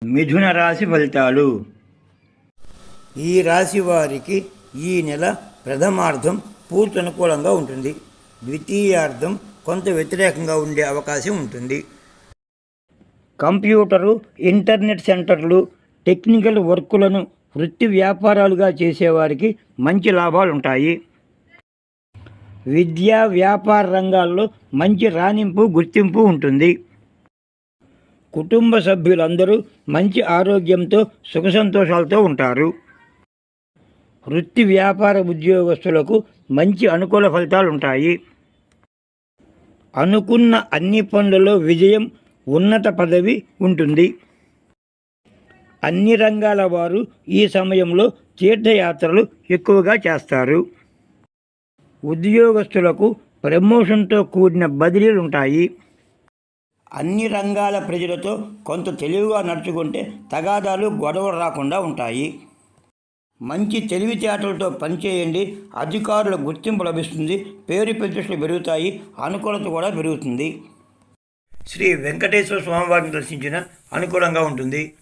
మిథున రాశి ఫలితాలు. ఈ రాశి వారికి ఈ నెల ప్రథమార్థం పూర్తి అనుకూలంగా ఉంటుంది. ద్వితీయార్థం కొంత వ్యతిరేకంగా ఉండే అవకాశం ఉంటుంది. కంప్యూటరు, ఇంటర్నెట్ సెంటర్లు, టెక్నికల్ వర్కులను వృత్తి వ్యాపారాలుగా చేసేవారికి మంచి లాభాలు ఉంటాయి. విద్యా వ్యాపార రంగాల్లో మంచి రాణింపు, గుర్తింపు ఉంటుంది. కుటుంబ సభ్యులందరూ మంచి ఆరోగ్యంతో సుఖ సంతోషాలతో ఉంటారు. వృత్తి వ్యాపార ఉద్యోగస్తులకు మంచి అనుకూల ఫలితాలు ఉంటాయి. అనుకున్న అన్ని పనులలో విజయం, ఉన్నత పదవి ఉంటుంది. అన్ని రంగాల వారు ఈ సమయంలో తీర్థయాత్రలు ఎక్కువగా చేస్తారు. ఉద్యోగస్తులకు ప్రమోషన్తో కూడిన బదిలీలు ఉంటాయి. అన్ని రంగాల ప్రజలతో కొంత తెలివిగా నడుచుకుంటే తగాదాలు, గొడవలు రాకుండా ఉంటాయి. మంచి తెలివితేటలతో పనిచేయండి. అధికారుల గుర్తింపు లభిస్తుంది. పేరు ప్రతిష్టలు పెరుగుతాయి. అనుకూలత కూడా పెరుగుతుంది. శ్రీ వెంకటేశ్వర స్వామివారిని దర్శించిన అనుకూలంగా ఉంటుంది.